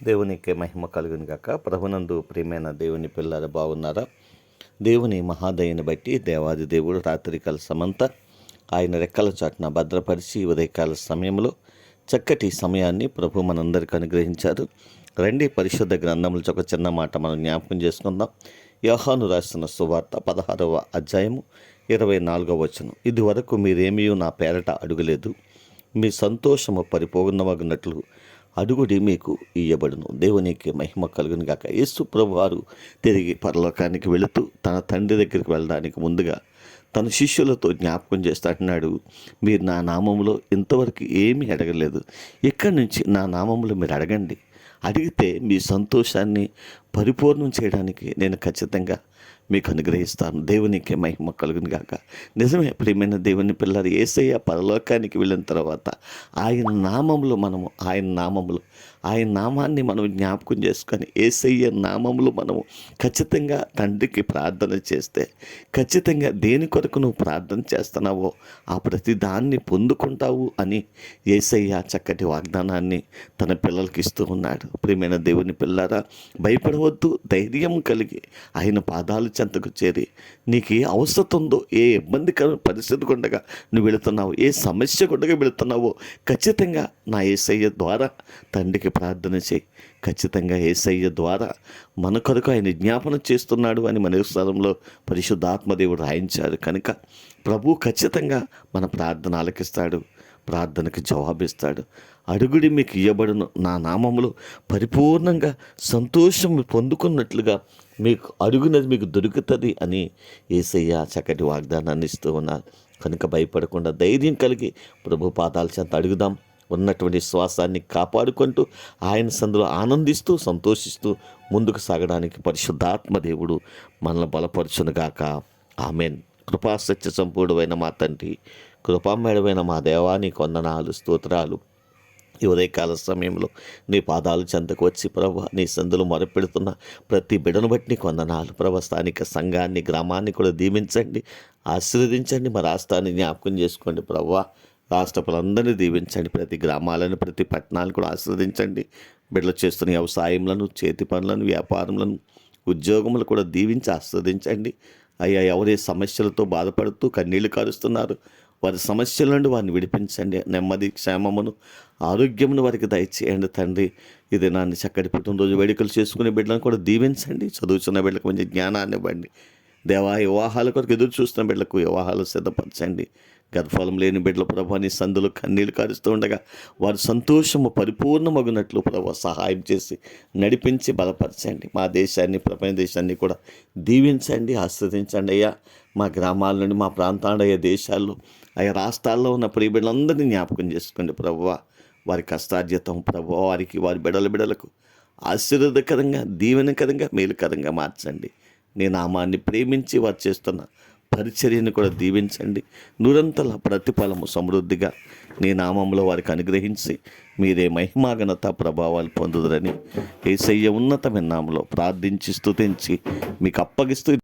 దేవునికి మహిమ కలుగును గాక. ప్రభునందు ప్రియమైన దేవుని పిల్లలు బాగున్నారా? దేవుని మహాదయని బట్టి దేవాది దేవుడు రాత్రికాల సమంతా ఆయన రెక్కల చాటున భద్రపరిచి ఉదయకాల సమయంలో చక్కటి సమయాన్ని ప్రభు మనందరికీ అనుగ్రహించారు. రండి పరిశుద్ధ గ్రంథముల ఒక చిన్న మాట మనం జ్ఞాపకం చేసుకుందాం. యోహాను రాసిన సువార్త 16వ అధ్యాయము 24వ వచనం. ఇదివరకు మీరేమీ నా పేరట అడుగలేదు, మీ సంతోషము పరిపూర్ణమగినట్లు అడుగుడి మీకు ఇయ్యబడును. దేవునికి మహిమ కలుగును గాక. యేసు ప్రభు వారు తిరిగి పరలోకానికి వెళుతూ తన తండ్రి దగ్గరికి వెళ్ళడానికి ముందుగా తన శిష్యులతో జ్ఞాపకం చేస్తాడు. మీరు నా నామములో ఇంతవరకు ఏమీ అడగలేదు, ఇక్కడి నుంచి నా నామములో మీరు అడగండి. అడిగితే మీ సంతోషాన్ని పరిపూర్ణం చేయడానికి నేను ఖచ్చితంగా మీకు అనుగ్రహిస్తాను. దేవునికి మహిమ కలుగును గాక. నిజమే ప్రియమైన దేవుని పిల్లలు, యేసయ్య పరలోకానికి వెళ్ళిన తర్వాత ఆయన నామాన్ని మనం జ్ఞాపకం చేసుకొని యేసయ్య నామములో మనము ఖచ్చితంగా తండ్రికి ప్రార్థన చేస్తే, ఖచ్చితంగా దేని కొరకు నువ్వు ప్రార్థన చేస్తున్నావో ఆ ప్రతి దాన్ని పొందుకుంటావు అని యేసయ్య చక్కటి వాగ్దానాన్ని తన పిల్లలకి ఇస్తూ ఉన్నాడు. ప్రియమైన దేవుని పిల్లరా, భయపడవద్దు, ధైర్యం కలిగి ఆయన పాదాలు చెంతకు చేరి నీకు ఏ అవసరం ఉందో, ఏ ఇబ్బందికర పరిస్థితి ఉండగా నువ్వు వెళుతున్నావు, ఏ సమస్య ఉండగా వెళుతున్నావో ఖచ్చితంగా నా యేసయ్య ద్వారా తండ్రికి ప్రార్థన చేయి. ఖచ్చితంగా యేసయ్య ద్వారా మన కొరకు ఆయన జ్ఞాపనం చేస్తున్నాడు అని మన స్థలంలో పరిశుద్ధాత్మదేవుడు రాయించారు కనుక ప్రభు ఖచ్చితంగా మన ప్రార్థన ఆలకిస్తాడు, ప్రార్థనకు జవాబిస్తాడు. అడుగుడి మీకు ఇయ్యబడును, నా నామములో పరిపూర్ణంగా సంతోషం పొందుకున్నట్లుగా మీకు అడుగునది మీకు దొరుకుతుంది అని యేసయ్య చక్కటి వాగ్దానాన్ని ఇస్తూ ఉన్నారు. కనుక భయపడకుండా ధైర్యం కలిగి ప్రభు పాదాల చెంత అడుగుదాం. ఉన్నటువంటి శ్వాసాన్ని కాపాడుకుంటూ ఆయన సందులో ఆనందిస్తూ సంతోషిస్తూ ముందుకు సాగడానికి పరిశుద్ధాత్మ దేవుడు మనల్ని బలపరచునుగాక. ఆమెన్. కృపా సత్య సంపూర్ణమైన మా తండ్రి, కృపామేడమైన మా దేవానికి వందనాలు, స్తోత్రాలు. ఈ ఉదయకాల సమయంలో నీ పాదాలు చెంతకు వచ్చి ప్రభు నీ సందులు మొరపెడుతున్న ప్రతి బిడను బట్టి నీకు వందనాలు ప్రభు. స్థానిక సంఘాన్ని, గ్రామాన్ని కూడా దీవించండి, ఆశీర్వదించండి. మా రాష్ట్రాన్ని జ్ఞాపకం చేసుకోండి ప్రభు. రాష్ట్ర ప్రజలందరినీ దీవించండి. ప్రతి గ్రామాలను, ప్రతి పట్టణాలను కూడా ఆశీర్వదించండి. బిడ్డలు చేస్తున్న వ్యవసాయములను, చేతి పనులను, వ్యాపారములను, ఉద్యోగములు కూడా దీవించి ఆశీర్వదించండి. అయ్యా, ఎవరే సమస్యలతో బాధపడుతూ కన్నీళ్లు కారుస్తున్నారు, వారి సమస్యల నుండి వారిని విడిపించండి. నెమ్మది, క్షేమమును, ఆరోగ్యమును వారికి దయచేయండి తండ్రి. ఇది నాన్ని చక్కటి పుట్టినరోజు వేడుకలు చేసుకునే బిడ్డలను కూడా దీవించండి. చదువుతున్న బిడ్డలకు మంచి జ్ఞానాన్ని ఇవ్వండి దేవా. వివాహాల కొరకు ఎదురు చూస్తున్న బిడ్డలకు వివాహాలు సిద్ధపరచండి. గర్భఫలం లేని బిడ్డల ప్రభు నీ సందులు కన్నీళ్లు కారుస్తూ ఉండగా వారి సంతోషము పరిపూర్ణమగునట్లు ప్రభు సహాయం చేసి నడిపించి బలపరచండి. మా దేశాన్ని, ప్రపంచ దేశాన్ని కూడా దీవించండి, ఆస్వాదించండి అయ్యా. మా గ్రామాల నుండి, మా ప్రాంతాలయ్యే దేశాల్లో, ఆయా రాష్ట్రాల్లో ఉన్న ప్రియ బిడ్డలందరినీ జ్ఞాపకం చేసుకోండి ప్రభువ. వారి కష్టార్జితం ప్రభువ వారికి, వారి బిడ్డలకు ఆశీర్వాదకరంగా, దీవెనకరంగా, మేలుకరంగా మార్చండి. నీ నామాన్ని ప్రేమించి వారు చేస్తున్న పరిచర్యను కూడా దీవించండి. నూరంతల ప్రతిఫలము సమృద్ధిగా నీ నామంలో వారికి అనుగ్రహించి మీరే మహిమాఘనత ప్రభావాలు పొందుదరని యేసయ్య ఉన్నతమైన నామములో ప్రార్థించి స్తుతించి మీకు అప్పగిస్తూ